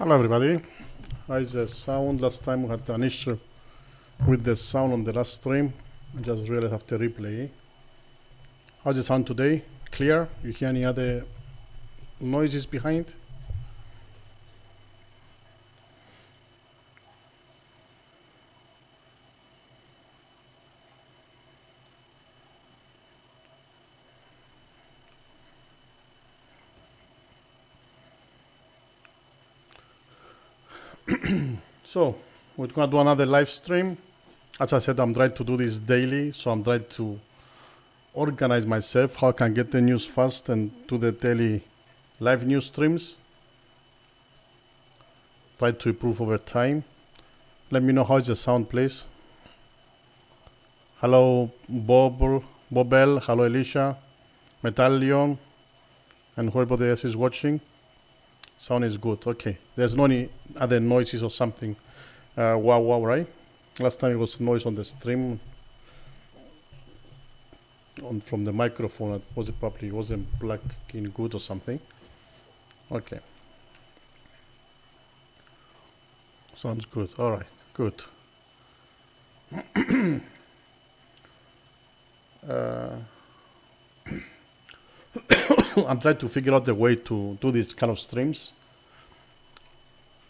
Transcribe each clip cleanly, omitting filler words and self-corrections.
Hello everybody. How is the sound? Last time we had an issue with the sound on the last stream. I just realized after replay. How's the sound today? Clear? You hear any other noises behind? So we're gonna do another live stream. As I said, I'm trying to do this daily, so I'm trying to organize myself how I can get the news fast and do the daily live news streams. Try to improve over time. Let me know how is the sound, please. Hello, Bobel. Hello, Elisha, Metallion, and whoever else is watching. Sound is good. Okay. There's no any other noises or something. Wow, right? Last time it was noise on the stream from the microphone. It probably wasn't plugging good or something. Okay. Sounds good. All right. Good. I'm trying to figure out the way to do these kind of streams.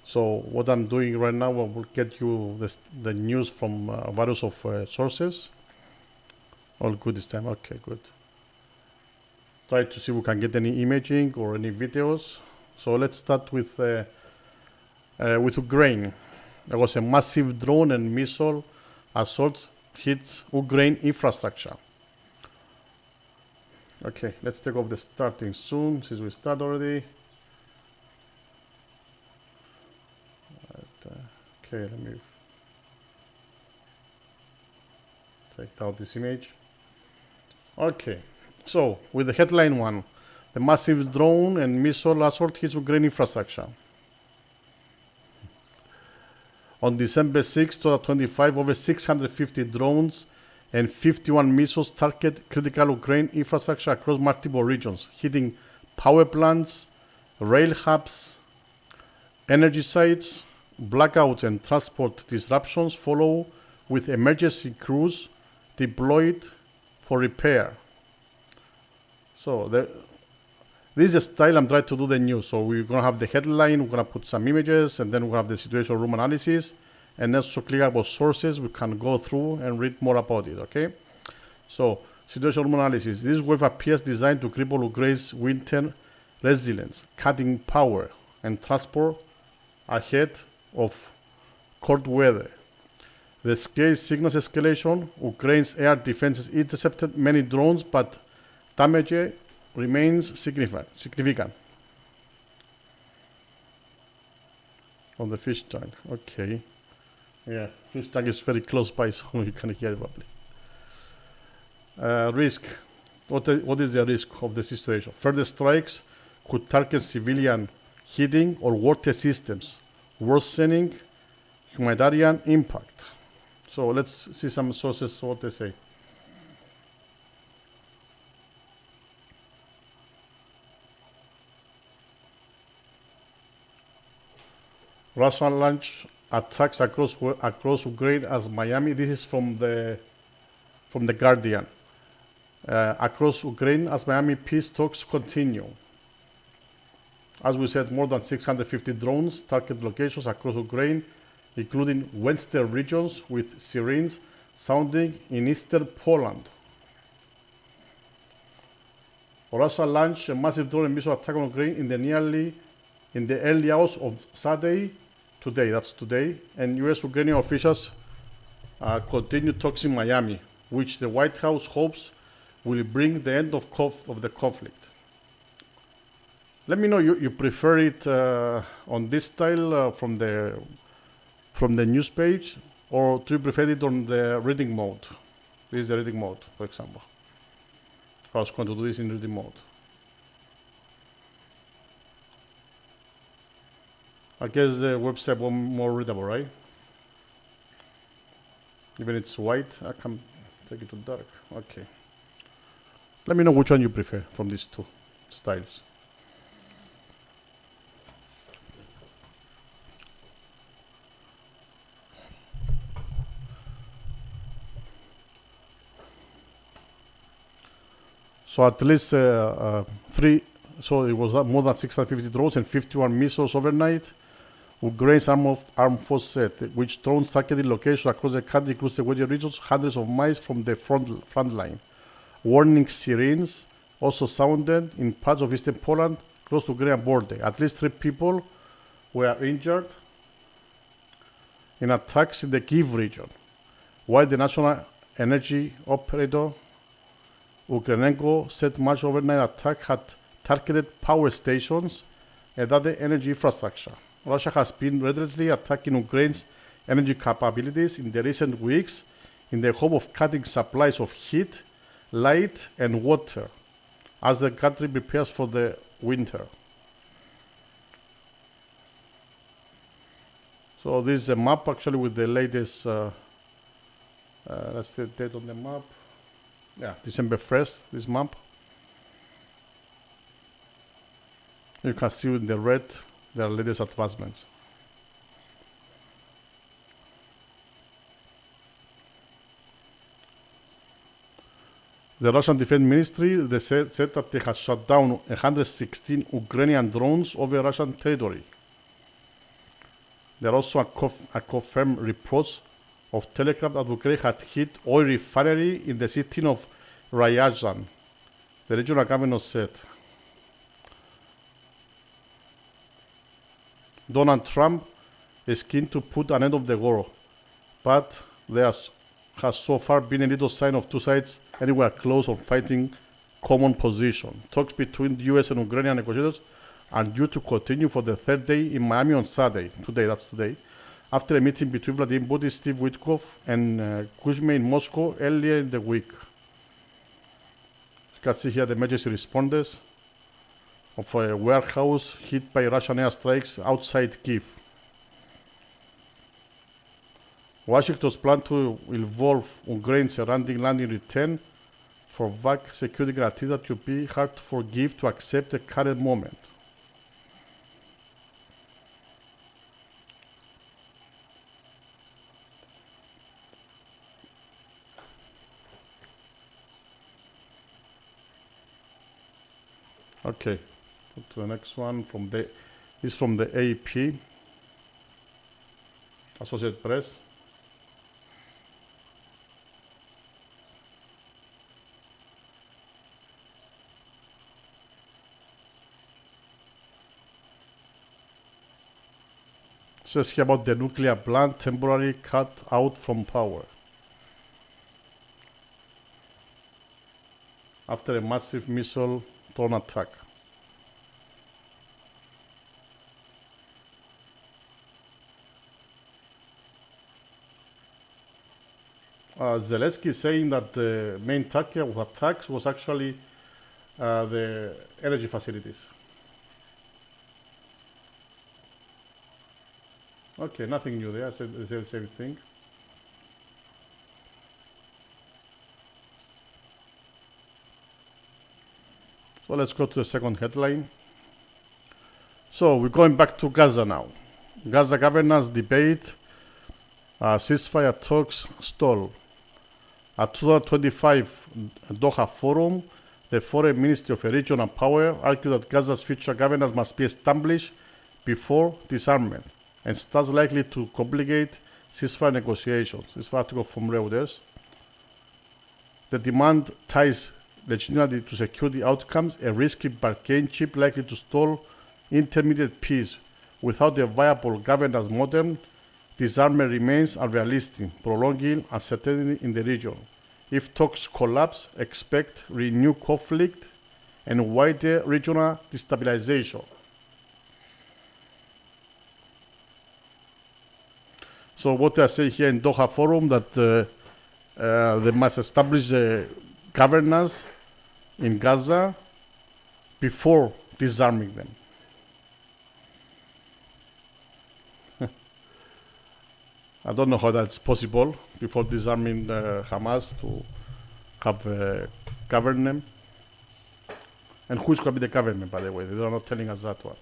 So what I'm doing right now, I will get you the news from various of sources. All good this time. Okay, good. Try to see if we can get any imaging or any videos. So let's start with Ukraine. There was a massive drone and missile assault hit Ukraine infrastructure. Okay, let's take off the starting soon, since we start already. Okay, let me take out this image. Okay, so with the headline one, the massive drone and missile assault hits Ukraine infrastructure. On December 6, 2025, over 650 drones and 51 missiles target critical Ukraine infrastructure across multiple regions, hitting power plants, rail hubs, energy sites. Blackouts and transport disruptions follow, with emergency crews deployed for repair. So this is the style I'm trying to do the news. So we're going to have the headline, we're going to put some images, and then we'll have the situation room analysis, and then so click about sources, we can go through and read more about it, okay? So situation room analysis. This wave appears designed to cripple Ukraine's winter resilience, cutting power and transport ahead of cold weather. The scale signals escalation. Ukraine's air defenses intercepted many drones, but damage remains significant. On the fish tank. Okay. Yeah, fish tank is very close by, so you can hear it probably. Risk. What is the risk of the situation? Further strikes could target civilian heating or water systems, worsening humanitarian impact. So let's see some sources, what they say. Russia launched attacks across Ukraine as Miami. This is from the Guardian. Across Ukraine as Miami peace talks continue. As we said, more than 650 drones target locations across Ukraine, including western regions, with sirens sounding in eastern Poland. Russia launched a massive drone and missile attack on Ukraine in the early hours of Saturday, that's today, and US-Ukrainian officials continue talks in Miami, which the White House hopes will bring the end of the conflict. Let me know you prefer it on this style from the news page, or do you prefer it on the reading mode? This is the reading mode, for example. I was going to do this in reading mode. I guess the website was more readable, right? Even it's white, I can take it to dark. Okay. Let me know which one you prefer from these two styles. So at least so it was more than 650 drones and 51 missiles overnight. Ukraine's armed force said, which drones targeted locations across the country, including the weather regions, hundreds of miles from the front line. Warning sirens also sounded in parts of eastern Poland, close to Ukrainian border. At least 3 people were injured in attacks in the Kyiv region, while the national energy operator Ukrenenko said much overnight attack had targeted power stations and other energy infrastructure. Russia has been relentlessly attacking Ukraine's energy capabilities in the recent weeks in the hope of cutting supplies of heat, light, and water as the country prepares for the winter. So this is a map actually with the latest, that's the date on the map. Yeah, December 1st, this map. You can see in the red their latest advancements. The Russian Defense Ministry said that they had shot down 116 Ukrainian drones over Russian territory. There are also confirmed reports of telegraph that Ukraine had hit oil refinery in the city of Ryazan, the regional governor said. Donald Trump is keen to put an end to the war, but there has so far been a little sign of two sides anywhere close on fighting common position. Talks between the US and Ukrainian negotiators are due to continue for the 3rd day in Miami on Saturday, today, after a meeting between Vladimir Putin, Steve Witkoff, and Kuzma in Moscow earlier in the week. You can see here the emergency responders of a warehouse hit by Russian airstrikes outside Kyiv. Washington's plan to involve Ukraine surrounding land in return for vague security guarantees that would be hard for Kyiv to accept the current moment. Okay, go to the next one. This is from the AP, Associated Press. It says here about the nuclear plant temporarily cut out from power after a massive missile drone attack. Zelensky is saying that the main target of attacks was actually the energy facilities. Okay, nothing new there. I said the same thing. So let's go to the second headline. So we're going back to Gaza now. Gaza governors debate ceasefire talks stall. At 2025 Doha Forum, the Foreign Ministry of Regional Power argued that Gaza's future governance must be established before disarmament and starts likely to complicate ceasefire negotiations. This is an article from Reuters. The demand ties legitimately to security outcomes, a risky bargain chip likely to stall intermediate peace. Without a viable governance model, disarmament remains unrealistic, prolonging uncertainty in the region. If talks collapse, expect renewed conflict and wider regional destabilization. So what I say here in Doha Forum that they must establish governance in Gaza before disarming them. I don't know how that's possible before disarming Hamas to have government. And who's going to be the government, by the way? They are not telling us that one.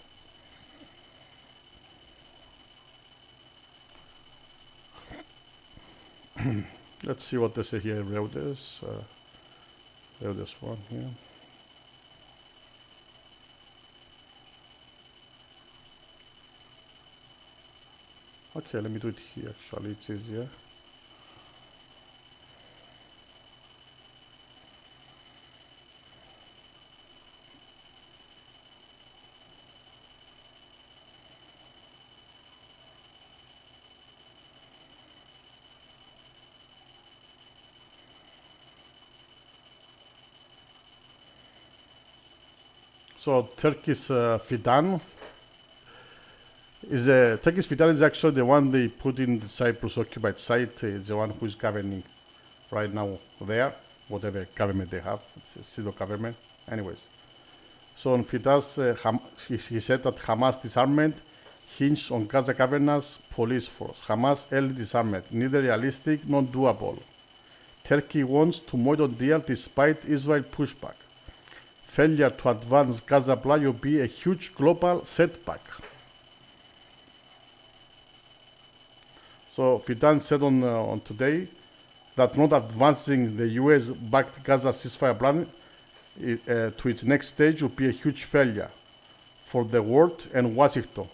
Let's see what they say here in Reuters. Reuters one here. Okay, let me do it here. Actually, it's easier. So Turkish Fidan Turkish Fidan is actually the one they put in the Cyprus occupied site. It's the one who is governing right now there, whatever government they have. It's a pseudo government. Anyways, so on Fidan's, he said that Hamas disarmament hinged on Gaza governance police force. Hamas early disarmament, neither realistic nor doable. Turkey wants to model deal despite Israel pushback. Failure to advance Gaza plan will be a huge global setback. So Fidan said on today that not advancing the US-backed Gaza ceasefire plan to its next stage would be a huge failure for the world and Washington,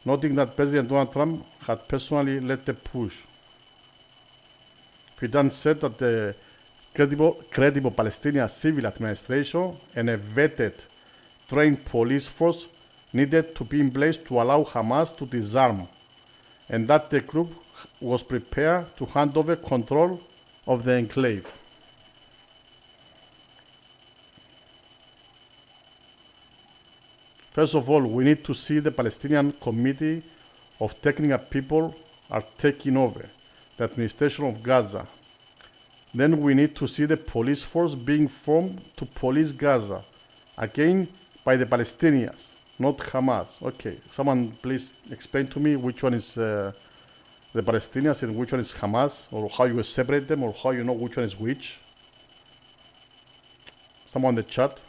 noting that President Donald Trump had personally led the push. Fidan said that the credible Palestinian civil administration and a vetted, trained police force needed to be in place to allow Hamas to disarm, and that the group was prepared to hand over control of the enclave. First of all, we need to see the Palestinian Committee of Technical People are taking over the administration of Gaza. Then we need to see the police force being formed to police Gaza, again by the Palestinians, not Hamas. Okay, someone please explain to me which one is the Palestinians and which one is Hamas, or how you separate them, or how you know which one is which. Someone in the chat,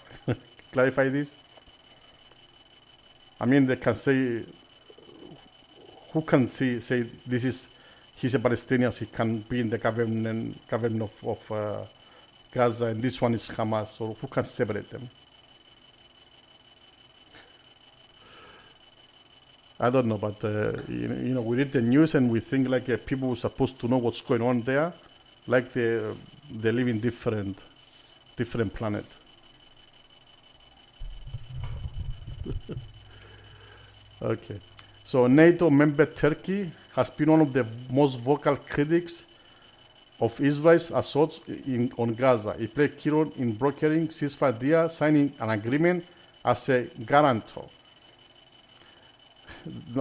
clarify this. I mean, they can say, who can say this is, he's a Palestinian, he can be in the government of Gaza, and this one is Hamas, or who can separate them? I don't know, but you know, we read the news and we think like people are supposed to know what's going on there, like they live in different planet. Okay, so NATO member Turkey has been one of the most vocal critics of Israel's assaults on Gaza. It played a key role in brokering ceasefire deal, signing an agreement as a guarantor.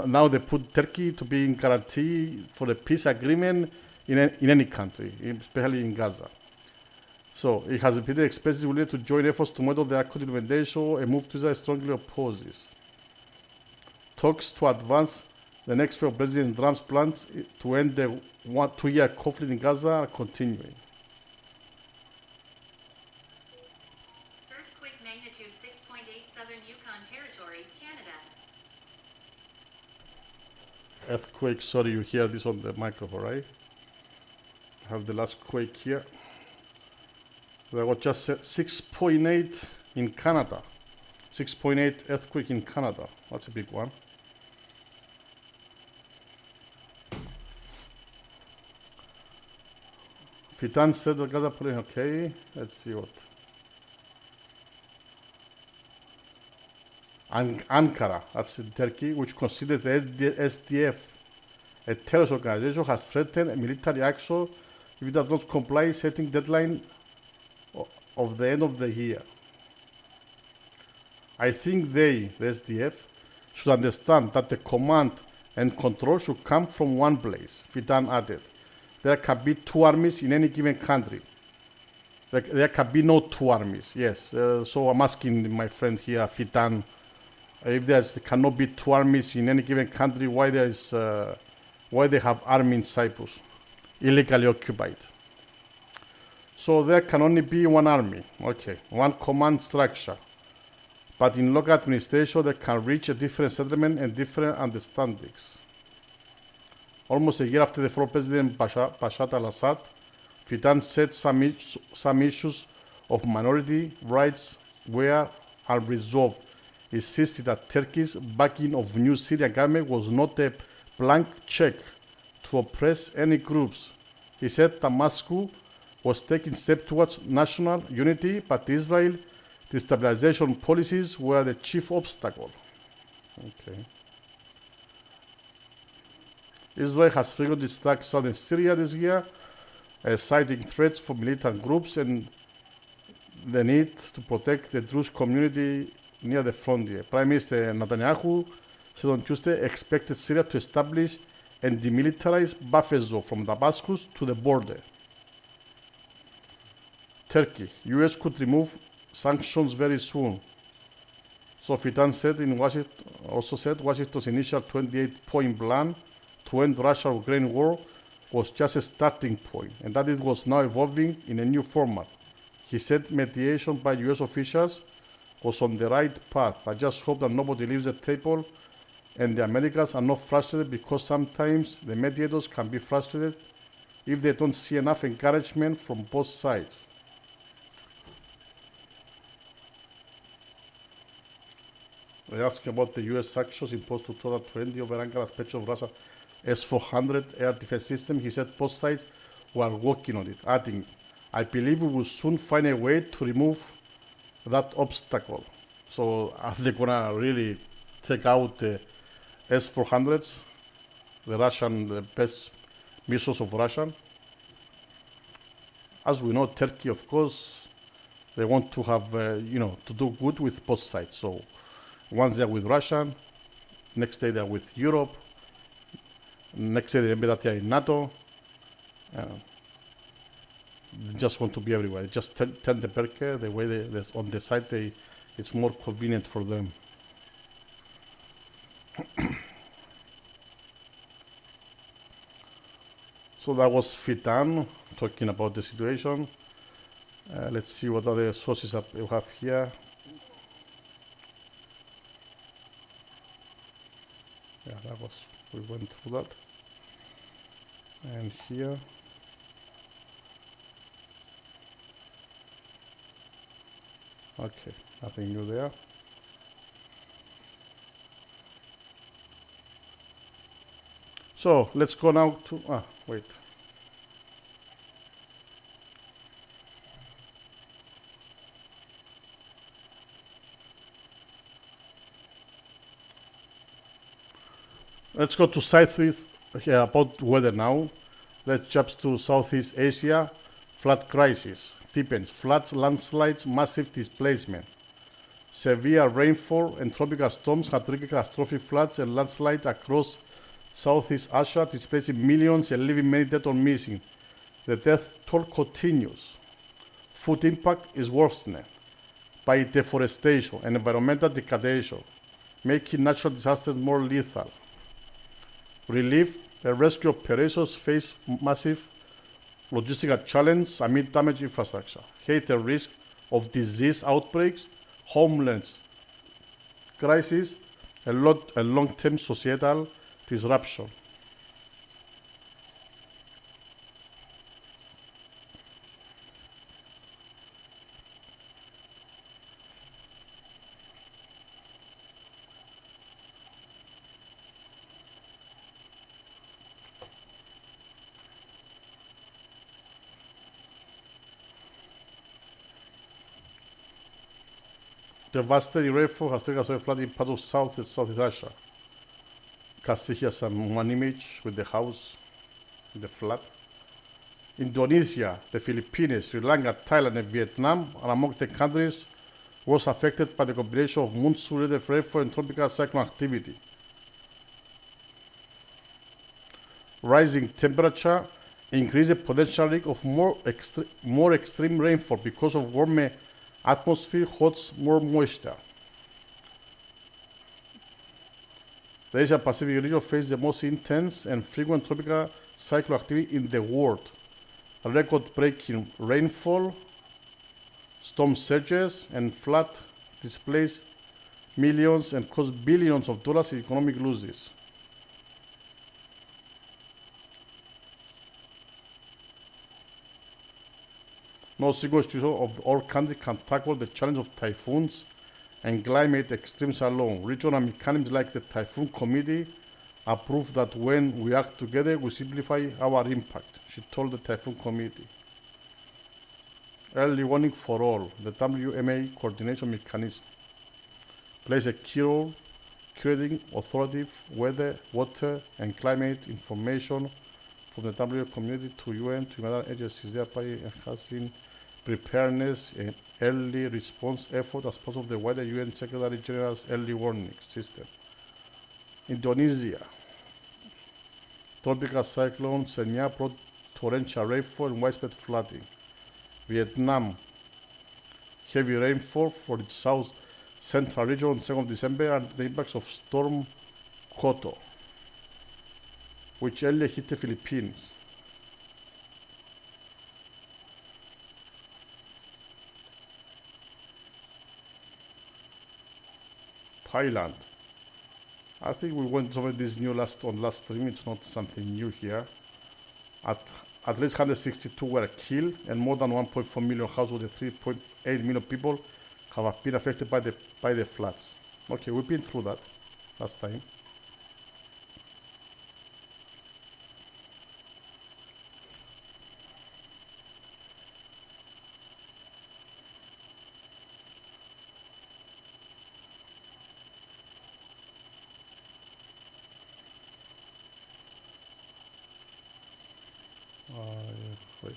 Now they put Turkey to be in guarantee for the peace agreement in any country, especially in Gaza. So it has repeatedly expressed its willingness to join efforts to model the Accord implementation, a move to Israel strongly opposes. Talks to advance the next phase of President Trump's plans to end the 2-year conflict in Gaza are continuing. Earthquake magnitude 6.8 southern Yukon Territory, Canada. Earthquake, sorry, you hear this on the microphone, right? I have the last quake here. There was just 6.8 in Canada. 6.8 earthquake in Canada. That's a big one. Fidan said the Gaza police, okay, let's see what. Ankara, that's in Turkey, which considers the SDF a terrorist organization, has threatened a military action if it does not comply, setting deadline of the end of the year. I think the SDF, should understand that the command and control should come from one place, Fidan added. There can be two armies in any given country. There can be no two armies, yes. So I'm asking my friend here, Fidan, if there cannot be two armies in any given country, why they have army in Cyprus, illegally occupied. So there can only be one army, okay, one command structure. But in local administration, they can reach a different settlement and different understandings. Almost a year after the fall of President Bashar al-Assad, Fidan said some issues of minority rights were unresolved. He insisted that Turkey's backing of new Syrian government was not a blank check to oppress any groups. He said that Moscow was taking steps towards national unity, but Israel destabilization policies were the chief obstacle. Okay. Israel has frequently struck southern Syria this year, citing threats from militant groups and the need to protect the Druze community near the frontier. Prime Minister Netanyahu said on Tuesday expected Syria to establish and demilitarize buffer zone from Damascus to the border. Turkey, US could remove sanctions very soon. So Fidan said in Washington, also said Washington's initial 28-point plan to end Russia-Ukraine war was just a starting point, and that it was now evolving in a new format. He said mediation by US officials was on the right path. I just hope that nobody leaves the table and the Americans are not frustrated, because sometimes the mediators can be frustrated if they don't see enough encouragement from both sides. They asked about the US sanctions imposed to 2020 over Ankara's purchase of Russia S-400 air defense system. He said both sides were working on it, adding, I believe we will soon find a way to remove that obstacle. So are they gonna really take out the S-400s, the best missiles of Russia? As we know, Turkey, of course, they want to have, to do good with both sides. So once they're with Russia, next day they're with Europe, next day they're in NATO. They just want to be everywhere. They just turn the Berke the way on the side it's more convenient for them. So that was Fidan talking about the situation. Let's see what other sources we have here. Yeah, we went through that. And here. Okay, nothing new there. So let's go now to, wait. Let's go to Southeast, about weather now. Let's jump to Southeast Asia. Flood crisis deepens. Floods, landslides, massive displacement. Severe rainfall and tropical storms have triggered catastrophic floods and landslides across Southeast Asia, displacing millions and leaving many dead or missing. The death toll continues. Food impact is worsened by deforestation and environmental degradation, making natural disasters more lethal. Relief and rescue operations face massive logistical challenges amid damaged infrastructure, heightened risk of disease outbreaks, homelessness crisis, and long-term societal disruption. Devastating rainfall has triggered a flood in part of South and Southeast Asia. You can see here one image with the house in the flood. Indonesia, the Philippines, Sri Lanka, Thailand, and Vietnam are among the countries most affected by the combination of monsoon-related rainfall and tropical cyclone activity. Rising temperature increases the potential risk of more extreme rainfall because of warmer atmosphere holds more moisture. The Asia Pacific region faces the most intense and frequent tropical cyclone activity in the world. Record-breaking rainfall, storm surges, and flood displace millions and cause billions of dollars in economic losses. No single institution of our country can tackle the challenge of typhoons and climate extremes alone. Regional mechanisms like the Typhoon Committee approved that when we act together, we simplify our impact, she told the Typhoon Committee. Early warning for all. The WMA coordination mechanism plays a key role creating authoritative weather, water, and climate information from the WMA community to UN to humanitarian agencies, thereby enhancing preparedness and early response effort as part of the wider UN Secretary General's early warning system. Indonesia. Tropical cyclone Senya brought torrential rainfall and widespread flooding. Vietnam. Heavy rainfall for its south central region on 2nd of December and the impacts of Storm Koto, which earlier hit the Philippines. Thailand. I think we went over this new last stream. It's not something new here. At least 162 were killed and more than 1.4 million households and 3.8 million people have been affected by the floods. Okay, we've been through that last time. Wait.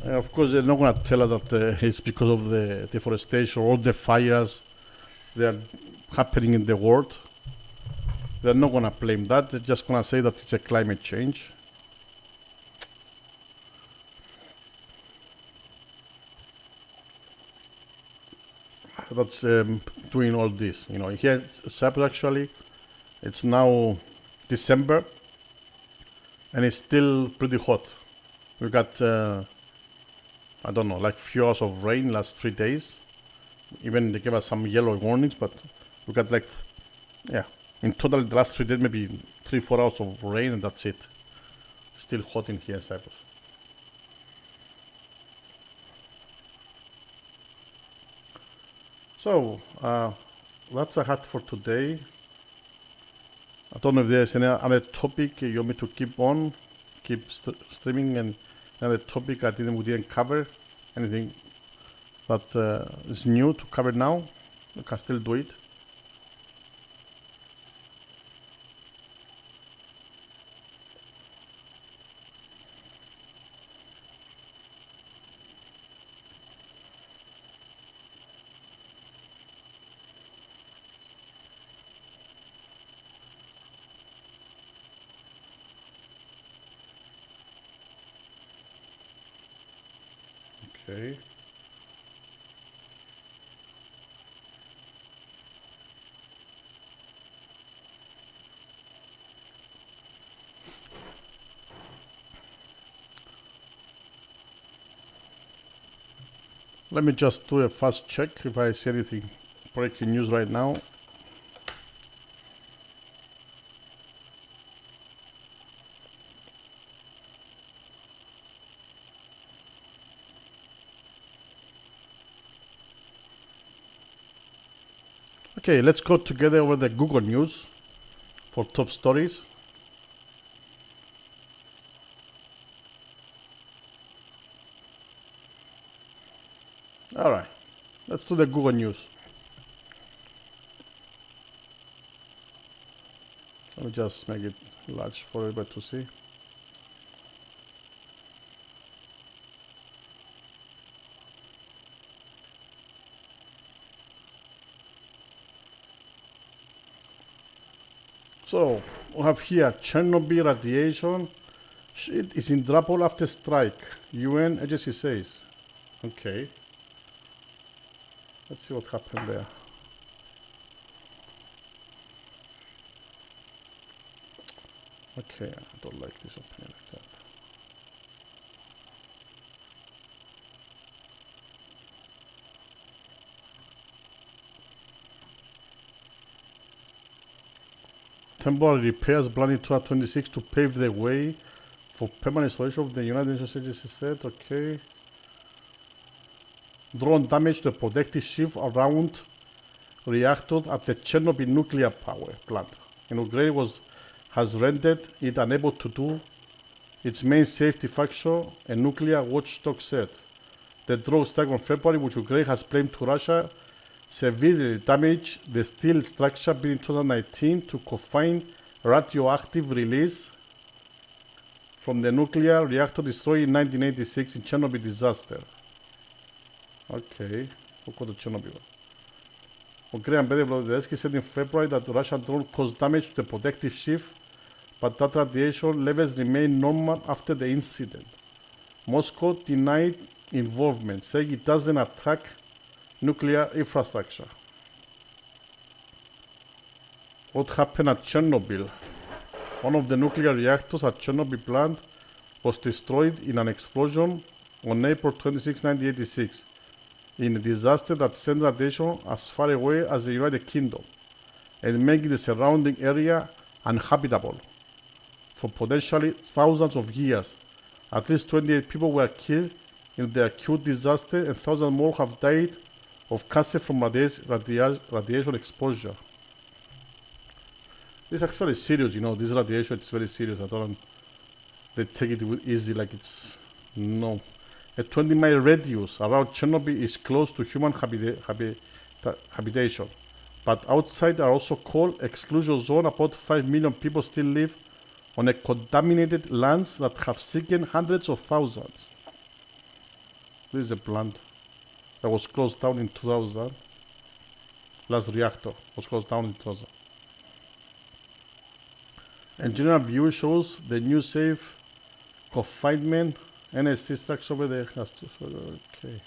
Of course, they're not going to tell us that it's because of the deforestation or the fires that are happening in the world. They're not going to blame that. They're just going to say that it's a climate change. That's doing all this. You know, here in Cyprus actually, it's now December, and it's still pretty hot. We got I don't know, like few hours of rain last 3 days. Even they gave us some yellow warnings, but we got like, yeah, in total the last 3 days, maybe 3-4 hours of rain, and that's it. Still hot in here in Cyprus. So, that's a hat for today. I don't know if there's any other topic you want me to keep streaming, and another topic we didn't cover. Anything that is new to cover now, we can still do it. Okay. Let me just do a fast check if I see anything breaking news right now. Okay, let's go together over the Google News for top stories. All right, let's do the Google News. Let me just make it large for everybody to see. So we have here Chernobyl radiation is in trouble after strike, UN agency says. Okay. Let's see what happened there. Okay, I don't like this opening like that. temporary repairs planned in 2026 to pave the way for permanent installation of the United Nations Agency set. Okay. Drone damage to the protective shield around reactor at the Chernobyl nuclear power plant. Ukraine has rendered it unable to do its main safety function, a nuclear watchdog said. The drone strike on February, which Ukraine has blamed to Russia, severely damaged the steel structure built in 2019 to confine radioactive release from the nuclear reactor destroyed in 1986 in Chernobyl disaster. Okay, we'll go to Chernobyl. Ukraine Ambassador said in February that the Russian drone caused damage to the protective shield, but that radiation levels remain normal after the incident. Moscow denied involvement, saying it doesn't attack nuclear infrastructure. What happened at Chernobyl? One of the nuclear reactors at Chernobyl plant was destroyed in an explosion on April 26, 1986, in a disaster that sent radiation as far away as the United Kingdom and making the surrounding area uninhabitable for potentially thousands of years. At least 28 people were killed in the acute disaster and thousands more have died of cancer from radiation exposure. This is actually serious, this radiation is very serious. They take it easy like it's no. A 20-mile radius around Chernobyl is close to human habitation, but outside are also called exclusion zone. About 5 million people still live on a contaminated lands that have sickened hundreds of thousands. This is a plant that was closed down in 2000. Last reactor was closed down in 2000. And general view shows the new safe confinement NSC structure over there. Okay.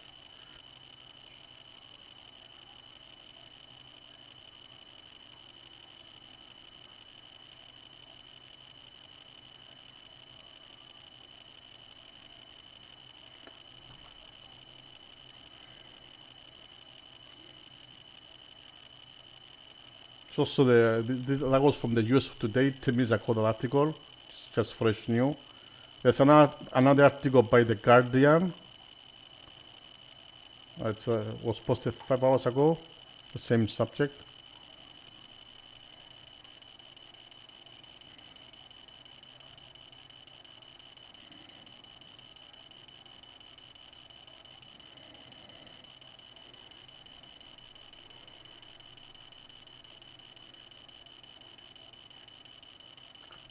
So that was from the US Today 10 minutes ago, the article. It's just fresh new. There's another article by The Guardian. It was posted 5 hours ago, the same subject.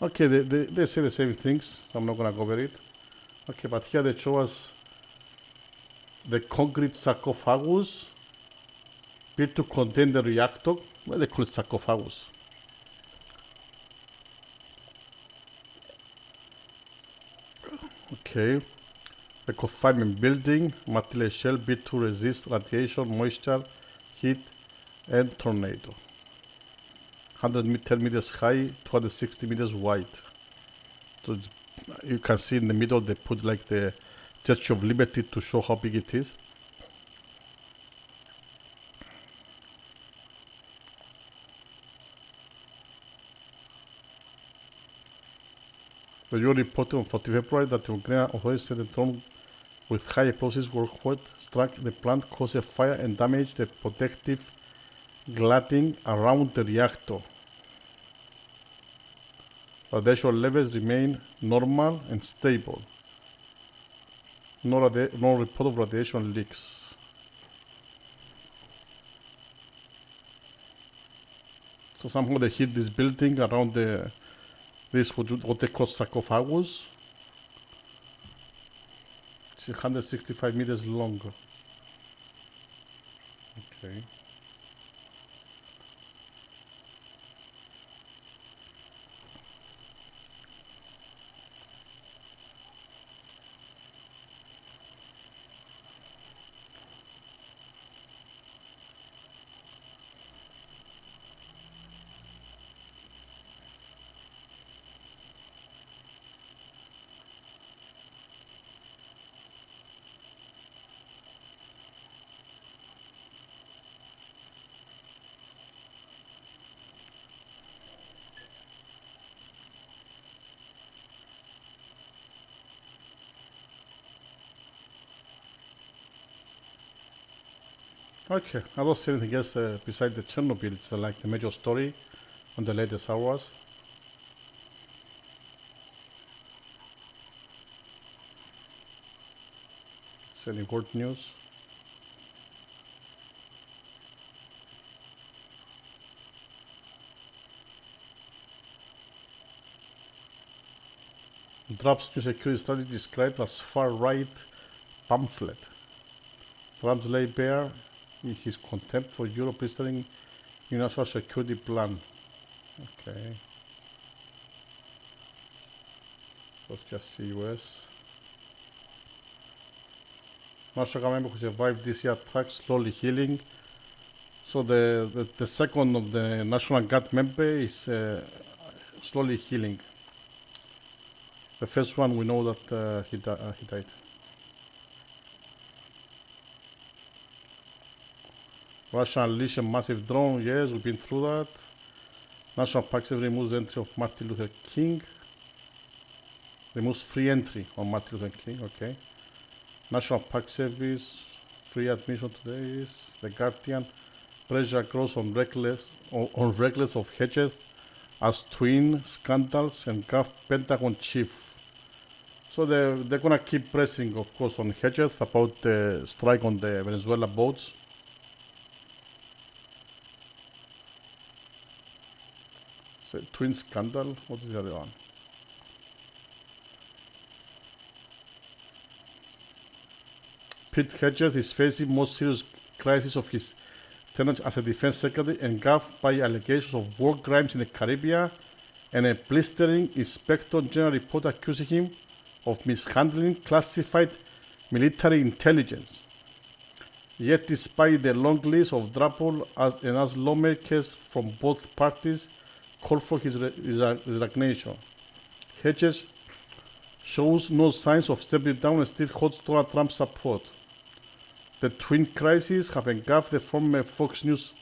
Okay, they say the same things, so I'm not going to cover it. Okay, but here they show us the concrete sarcophagus built to contain the reactor. Well, they call it sarcophagus. Okay, the confinement building, material shell built to resist radiation, moisture, heat, and tornado. 110 meters high, 260 meters wide. So you can see in the middle they put like the Statue of Liberty to show how big it is. The UN reported on 14 February that the Ukrainian authorities said the drone with high explosives were what struck the plant, caused a fire and damaged the protective cladding around the reactor. Radiation levels remain normal and stable. No report of radiation leaks. So somehow they hit this building around this what they call sarcophagus. It's 165 meters long. Okay. Okay, I don't see anything else besides the Chernobyl. It's like the major story on the latest hours. It's any world news. Trump's new security strategy described as far-right pamphlet. Trump lay bare his contempt for Europe listing in national security plan. Okay, that's just the US. National member who survived this attack slowly healing. So the second of the National Guard member is slowly healing. The first one we know that he died. Russia unleashed a massive drone. Yes, we've been through that. National Park Service removes the entry of Martin Luther King. Removes free entry on Martin Luther King. Okay. National Park Service free admission today is The Guardian. Pressure grows on reckless of hedges as twin scandals engulf Pentagon chief. So they're gonna keep pressing, of course, on hedges about the strike on the Venezuela boats. So twin scandal. What is the other one? Pete Hedges is facing most serious crisis of his tenure as a defense secretary, engulfed by allegations of war crimes in the Caribbean and a blistering Inspector General report accusing him of mishandling classified military intelligence. Yet, despite the long list of trouble as lawmakers from both parties call for his resignation, Hedges shows no signs of stepping down and still holds Donald Trump's support. The twin crises have engulfed the former Fox News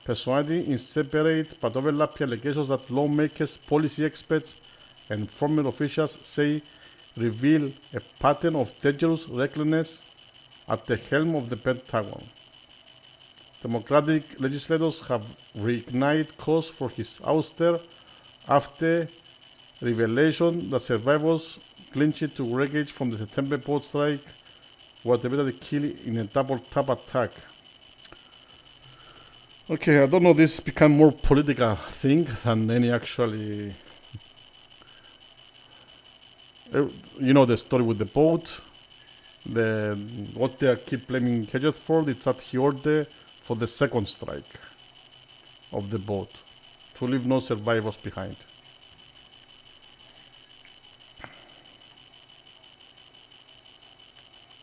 personality in separate but overlapping allegations that lawmakers, policy experts, and former officials say reveal a pattern of dangerous recklessness at the helm of the Pentagon. Democratic legislators have reignited calls for his ouster after revelation that survivors clinging to wreckage from the September boat strike were debatably killed in a double tap attack. Okay, I don't know, this become more political thing than any actually, you know, the story with the boat. What they keep blaming Hedges for is that he ordered for the second strike of the boat to leave no survivors behind.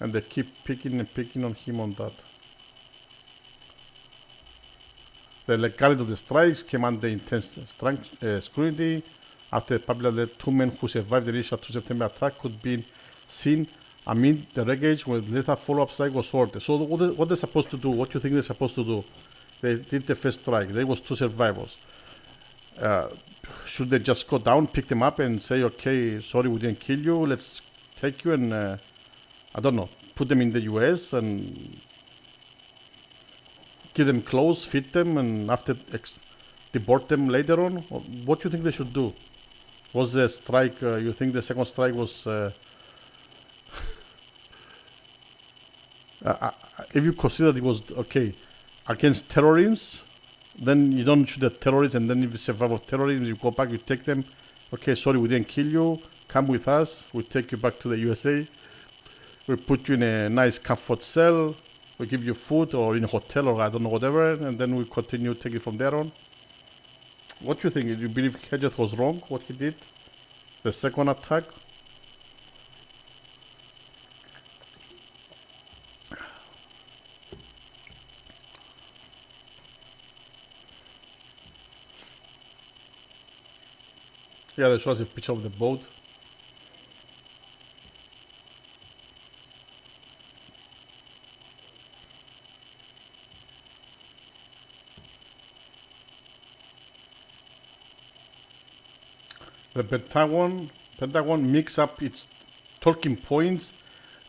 And they keep picking and picking on him on that. The legality of the strikes came under intense scrutiny after publicly two men who survived the initial 2 September attack could be seen amid the wreckage when the later follow-up strike was ordered. So what they're supposed to do? What do you think they're supposed to do? They did the first strike. There was two survivors. Should they just go down, pick them up, and say, okay, sorry, we didn't kill you. Let's take you and I don't know, put them in the U.S. and give them clothes, feed them, and after deport them later on? What do you think they should do? Was the strike? You think the second strike was? If you consider it was okay against terrorism, then you don't shoot at terrorists, and then if you survive of terrorism, you go back, you take them. Okay, sorry, we didn't kill you. Come with us. We take you back to the USA. We put you in a nice comfort cell. We give you food or in a hotel or I don't know, whatever, and then we continue take it from there on. What do you think? Do you believe Hedges was wrong, what he did? The second attack? Yeah, they show us a picture of the boat. The Pentagon mix up its talking points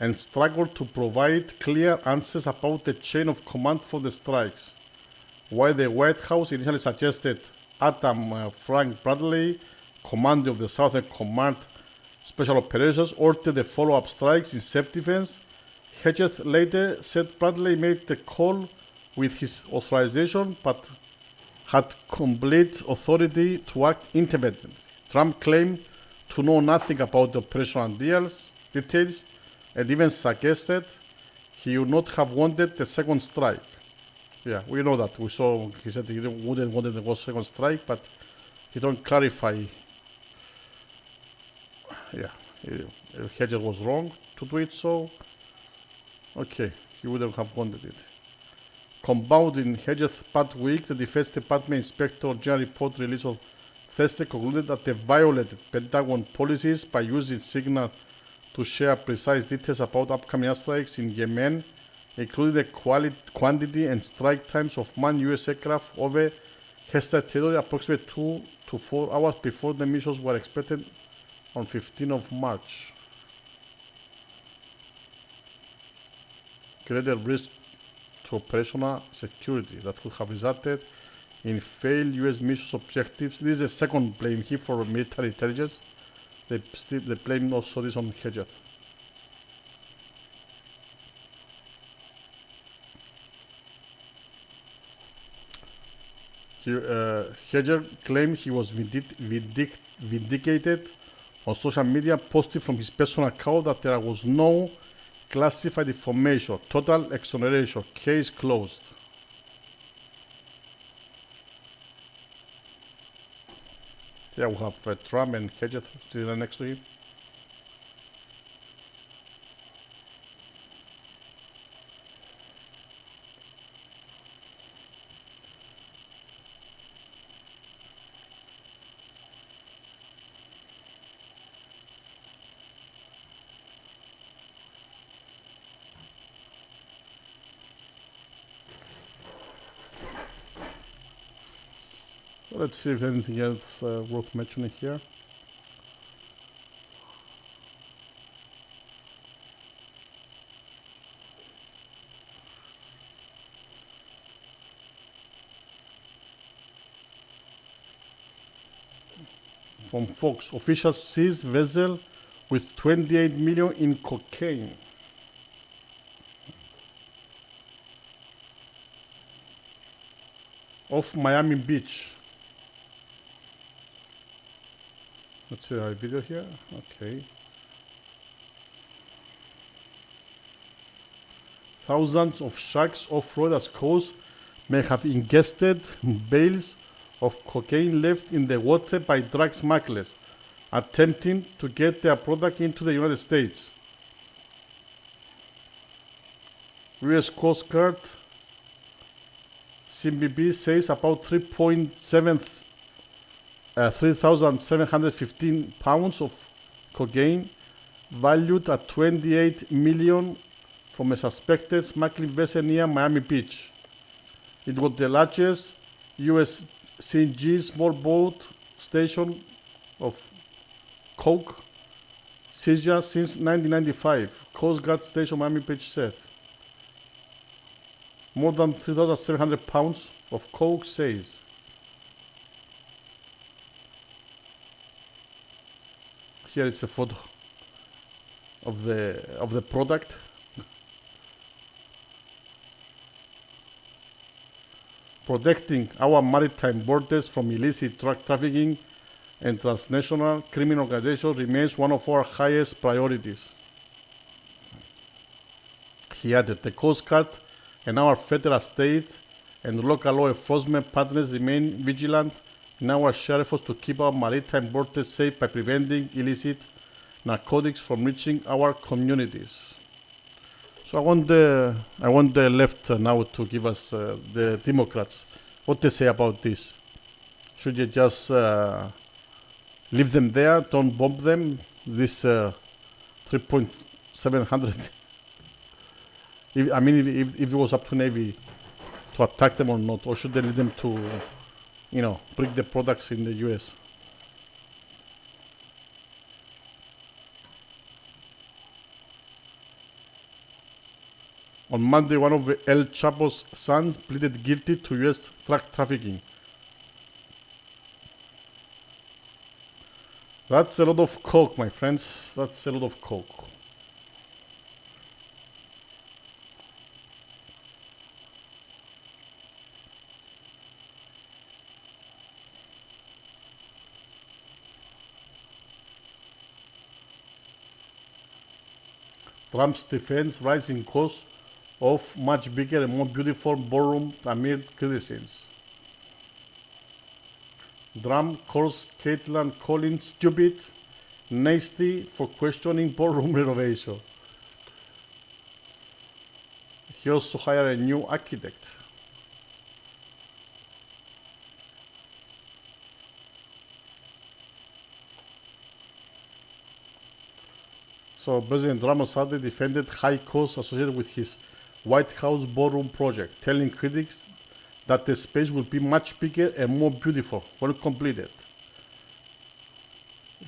and struggled to provide clear answers about the chain of command for the strikes. While the White House initially suggested Adam Frank Bradley, commander of the Southern Command Special Operations, ordered the follow-up strikes in self-defense, Hedges later said Bradley made the call with his authorization but had complete authority to act independently. Trump claimed to know nothing about the operational details and even suggested he would not have wanted the second strike. Yeah, we know that. We saw he said he wouldn't want the second strike, but he don't clarify. Yeah, Hedges was wrong to do it, so okay, he wouldn't have wanted it. Compounding Hedges' bad week, the Defense Department Inspector General report released on Thursday concluded that they violated Pentagon policies by using signal to share precise details about upcoming airstrikes in Yemen, including the quantity and strike times of manned U.S. aircraft over hostile territory approximately 2 to 4 hours before the missions were expected on 15th of March. Greater risk to operational security that could have resulted in failed U.S. missions objectives. This is the second blame here for military intelligence. They blame also this on Hedges. Hedges claimed he was vindicated on social media, posted from his personal account that there was no classified information, total exoneration, case closed. Here we have Trump and Hedges sitting next to him. Let's see if anything else worth mentioning here. From Fox, officials seize vessel with 28 million in cocaine. Off Miami Beach. Let's see our video here. Okay. Thousands of sharks off Florida's coast may have ingested bales of cocaine left in the water by drug smugglers attempting to get their product into the United States. U.S. Coast Guard CBP says about 3,715 pounds of cocaine valued at 28 million from a suspected smuggling vessel near Miami Beach. It was the largest U.S. CNG small boat station of coke seizure since 1995, Coast Guard Station Miami Beach said. More than 3,700 pounds of coke seized. Here it's a photo of the product. Protecting our maritime borders from illicit drug trafficking and transnational criminal organizations remains one of our highest priorities. He added, the Coast Guard and our federal, state, and local law enforcement partners remain vigilant in our shared efforts to keep our maritime borders safe by preventing illicit narcotics from reaching our communities. So I want the left now to give us the Democrats what they say about this. Should you just leave them there, don't bomb them? This 3.700. If it was up to Navy to attack them or not, or should they leave them to, bring the products in the U.S.? On Monday, one of El Chapo's sons pleaded guilty to U.S. drug trafficking. That's a lot of coke, my friends. That's a lot of coke. Trump's defense rising costs of much bigger and more beautiful ballroom amid criticisms. Trump calls Caitlin Collins stupid, nasty for questioning ballroom renovation. He also hired a new architect. So President Trump on Saturday defended high costs associated with his White House ballroom project, telling critics that the space will be much bigger and more beautiful when completed.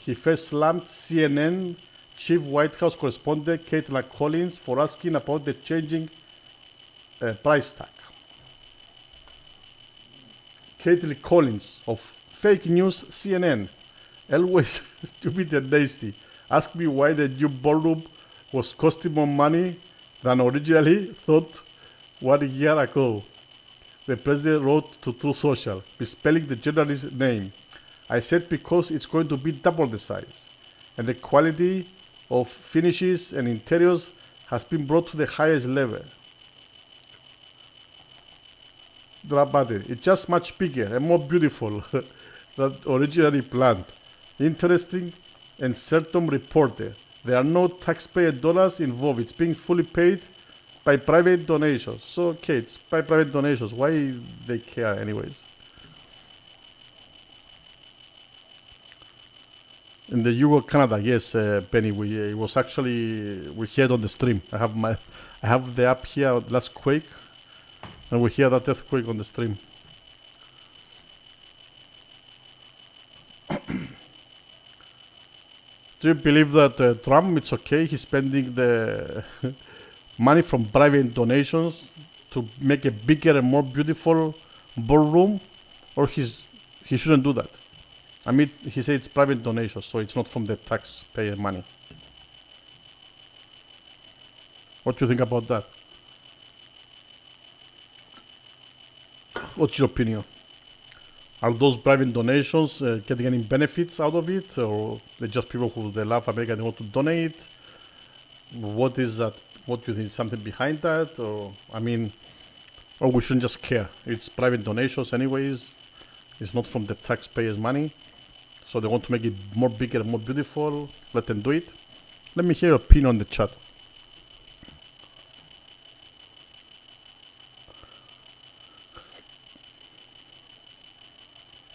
He first slammed CNN chief White House correspondent Caitlin Collins for asking about the changing price tag. Caitlin Collins of fake news CNN, always stupid and nasty, asked me why the new ballroom was costing more money than originally thought 1 year ago. The president wrote to Truth Social, misspelling the journalist's name. I said because it's going to be double the size, and the quality of finishes and interiors has been brought to the highest level. It's just much bigger and more beautiful than originally planned. Interesting and certain reported. There are no taxpayer dollars involved. It's being fully paid by private donations. So okay, it's by private donations. Why they care anyways? In the Euro Canada, yes, Penny. It was actually we heard on the stream. I have the app here. Last quake, and we hear that earthquake on the stream. Do you believe that Trump, it's okay, he's spending the money from private donations to make a bigger and more beautiful ballroom, or he shouldn't do that? I mean, he said it's private donations, so it's not from the taxpayer money. What do you think about that? What's your opinion? Are those private donations getting any benefits out of it, or they're just people who they love America and they want to donate? What is that? What do you think? Something behind that, or I mean, or we shouldn't just care? It's private donations, anyways. It's not from the taxpayers' money, so they want to make it more bigger and more beautiful. Let them do it. Let me hear your opinion on the chat.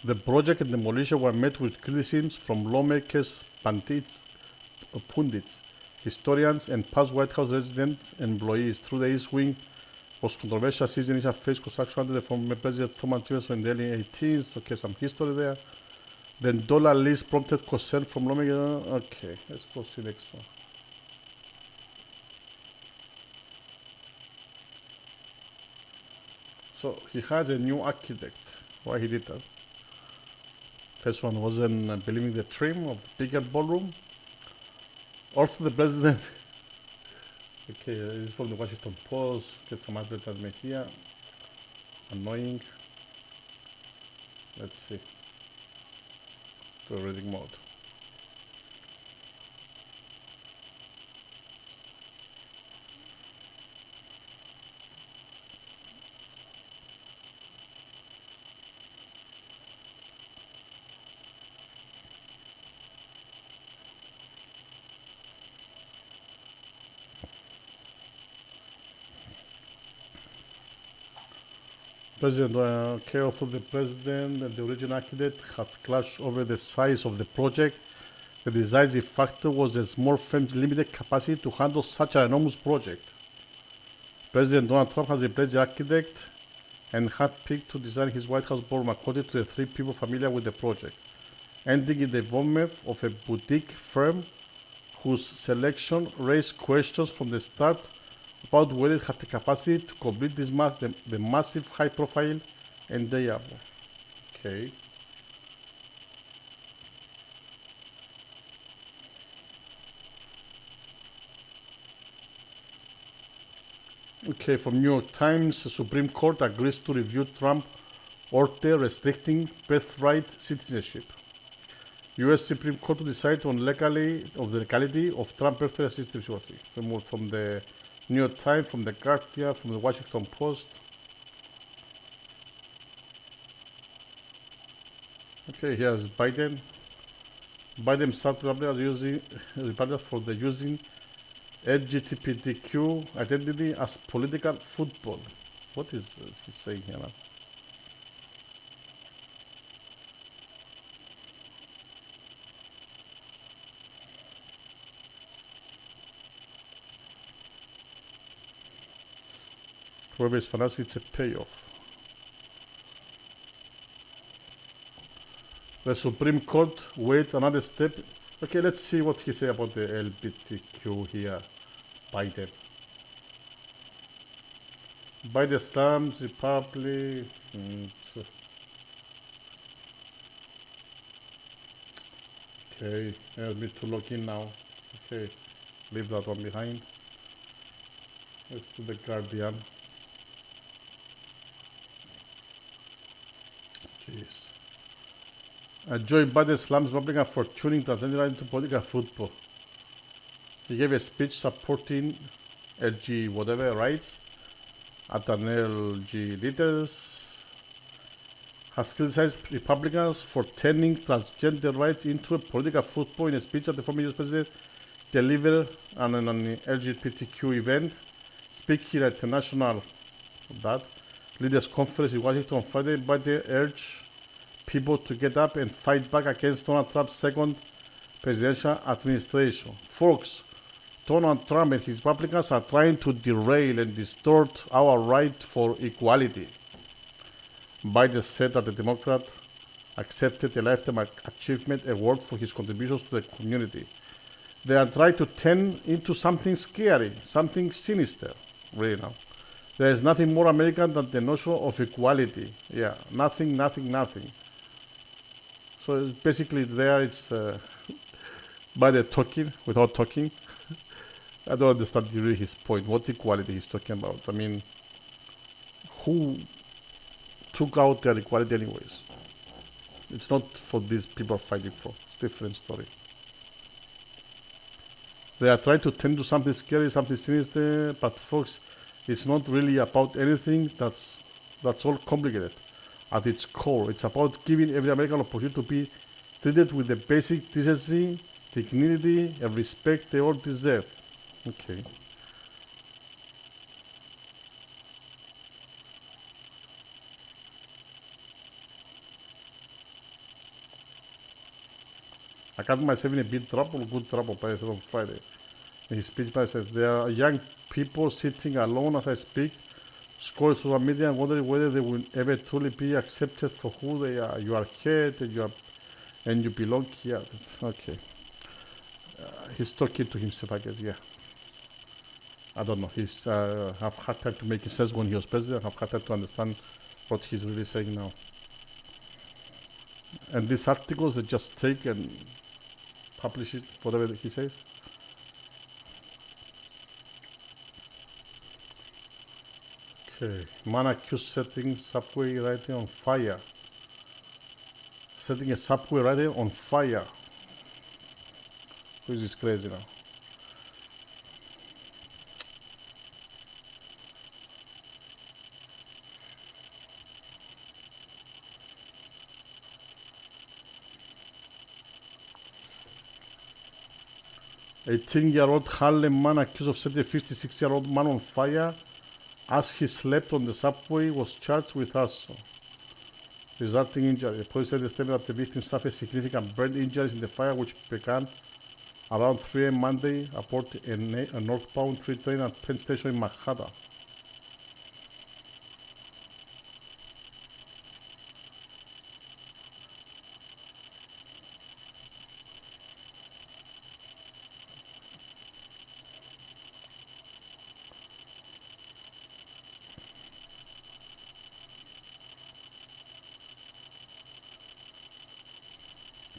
The project and demolition were met with criticisms from lawmakers, pundits, historians, and past White House residents and employees. Through the East Wing was controversial since initial phase construction under the former President Thomas Jefferson in the early 18th. Okay, some history there. Then dollar lease prompted concern from lawmakers. Okay, let's go see the next one. So he has a new architect. Why he did that? First one wasn't believing the trim of the bigger ballroom. Also the president. Okay, this is from the Washington Post. Get some advertisement here. Annoying. Let's see. Still reading mode. President, chaos of the president and the original architect had clashed over the size of the project. The decisive factor was the small firm's limited capacity to handle such an enormous project. President Donald Trump has replaced the architect and had picked to design his White House ballroom according to the 3 people familiar with the project, ending in the involvement of a boutique firm whose selection raised questions from the start about whether it has the capacity to complete this the massive high profile endeavor. Okay. Okay, from New York Times, the Supreme Court agrees to review Trump order restricting birthright citizenship. U.S. Supreme Court to decide on the legality of Trump birthright citizenship. From the New York Times, from the Guardian, from the Washington Post. Okay, here's Biden. Biden started Republicans for the using LGBTQ identity as political football. What is he saying here now? Whoever is financing, it's a payoff. The Supreme Court wait another step. Okay, let's see what he say about the LGBTQ here. Biden. Biden slams Republic. Okay, I need to log in now. Okay, leave that one behind. Let's do the Guardian. Jeez. Joe Biden slams Republican for tuning transgender into political football. He gave a speech supporting LG whatever rights at an LG leaders. Has criticized Republicans for turning transgender rights into a political football in a speech that the former US president delivered on an LGBTQ event. Speaking at the National Leaders Conference in Washington on Friday, Biden urged people to get up and fight back against Donald Trump's second presidential administration. Folks, Donald Trump and his Republicans are trying to derail and distort our right for equality. Biden said that the Democrat accepted a Lifetime Achievement Award for his contributions to the community. They are trying to turn into something scary, something sinister, really now. There is nothing more American than the notion of equality. Yeah, nothing. So basically there it's Biden talking without talking. I don't understand really his point. What equality he's talking about? I mean, who took out their equality anyways? It's not for these people fighting for. It's a different story. They are trying to turn to something scary, something sinister, but folks, it's not really about anything that's all complicated. At its core, it's about giving every American opportunity to be treated with the basic decency, dignity, and respect they all deserve. Okay. I got myself in a bit trouble, good trouble, by on Friday. In his speech, by says there are young people sitting alone as I speak, scrolling through the media and wondering whether they will ever truly be accepted for who they are. You are here and you belong here. Okay. He's talking to himself, I guess. Yeah. I don't know. He's have hard time to make sense when he was president. Have hard time to understand what he's really saying now. And these articles they just take and publish it, whatever he says. Okay, man accused setting subway riding on fire. Setting a subway riding on fire. Which is crazy now. A 18-year-old Harlem man accused of setting a 56-year-old man on fire as he slept on the subway was charged with arson, resulting injury. Police said in a statement that the victim suffered significant burn injuries in the fire, which began around 3 a.m. Monday aboard a northbound 3 train at Penn Station in Manhattan.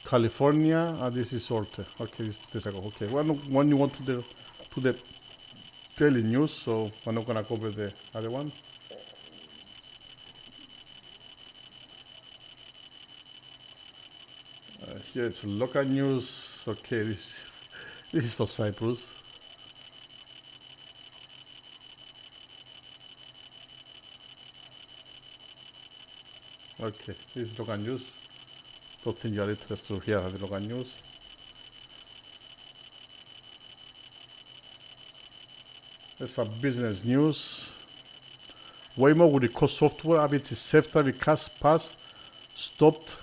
California. This is Orte. Okay, this is 2 days ago. Okay, when you want to the daily news, so I'm not gonna cover the other ones. Here it's local news. Okay, this is for Cyprus. Okay, this is local news. Don't think you are interested to hear the local news. There's some business news. Waymo will recall software after its self-driving cars stopped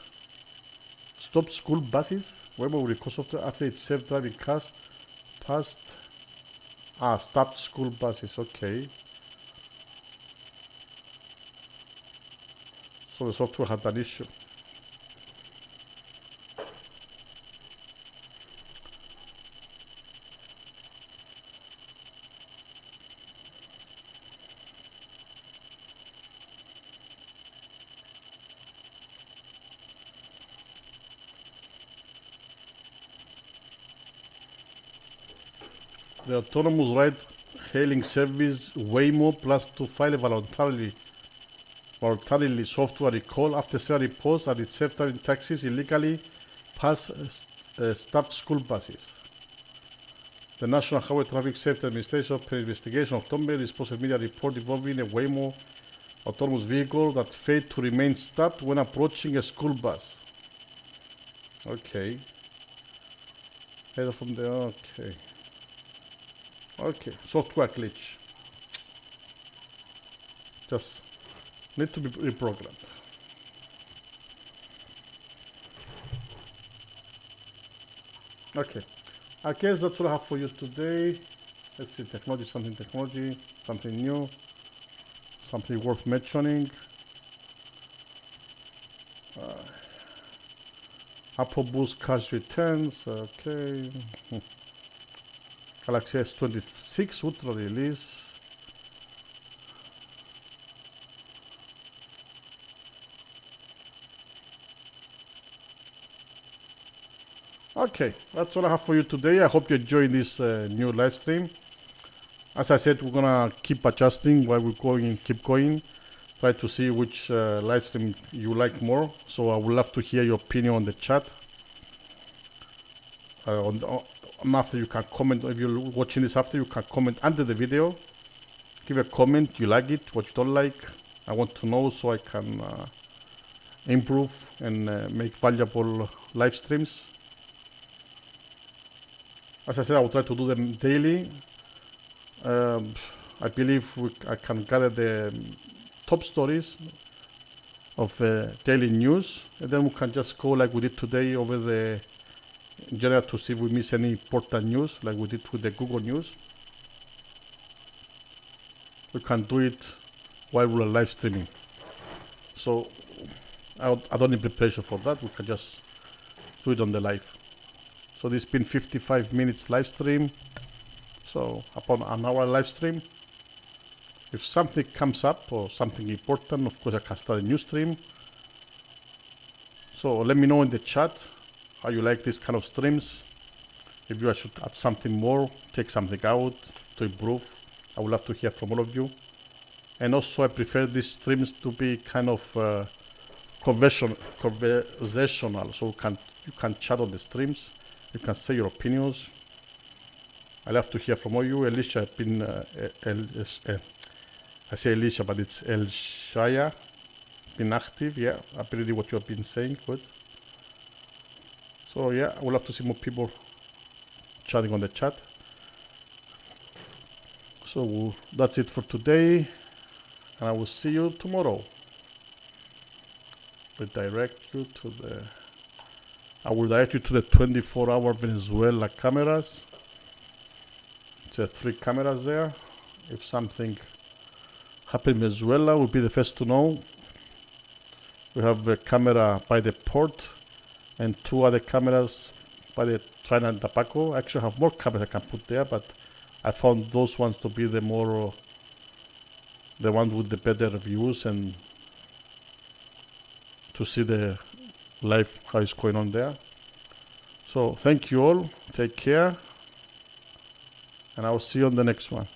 school buses. Waymo will recall software after its self-driving cars stopped school buses. Okay. So the software had an issue. The autonomous ride-hailing service Waymo plans to file a voluntarily software recall after several reports that its self-driving taxis illegally stopped school buses. The National Highway Traffic Safety Administration opened investigation of October disposed a media report involving a Waymo autonomous vehicle that failed to remain stopped when approaching a school bus. Okay. Head from there. Okay. Okay. Software glitch. Just need to be reprogrammed. Okay. I guess that's all I have for you today. Let's see, technology, something new, something worth mentioning. Apple boosts cash returns. Okay. Galaxy S26 Ultra release. Okay, that's all I have for you today. I hope you enjoyed this new live stream. As I said, we're gonna keep adjusting while we're keep going. Try to see which live stream you like more. So I would love to hear your opinion on the chat. After you can comment, if you're watching this after, you can comment under the video. Give a comment, you like it, what you don't like. I want to know so I can improve and make valuable live streams. As I said, I will try to do them daily. I believe I can gather the top stories of daily news, and then we can just go like we did today over the general to see if we miss any important news, like we did with the Google News. We can do it while we're live streaming. So I don't need preparation for that. We can just do it on the live. So this has been 55 minutes live stream. So upon an hour live stream, if something comes up or something important, of course I can start a new stream. So let me know in the chat how you like these kind of streams. If you should add something more, take something out to improve. I would love to hear from all of you. And also I prefer these streams to be kind of conversational, so you can chat on the streams. You can say your opinions. I love to hear from all you. Alicia has been, I say Alicia, but it's El Shaya, been active. Yeah, I believe what you have been saying. Good. So yeah, I would love to see more people chatting on the chat. So that's it for today, and I will see you tomorrow. I will direct you to the 24-hour Venezuela cameras. It's 3 cameras there. If something happens in Venezuela, we'll be the first to know. We have a camera by the port and 2 other cameras by the Trinidad and Tobago. I actually have more cameras I can put there, but I found those ones to be the ones with the better views and to see the live how it's going on there. So thank you all. Take care. And I will see you on the next one.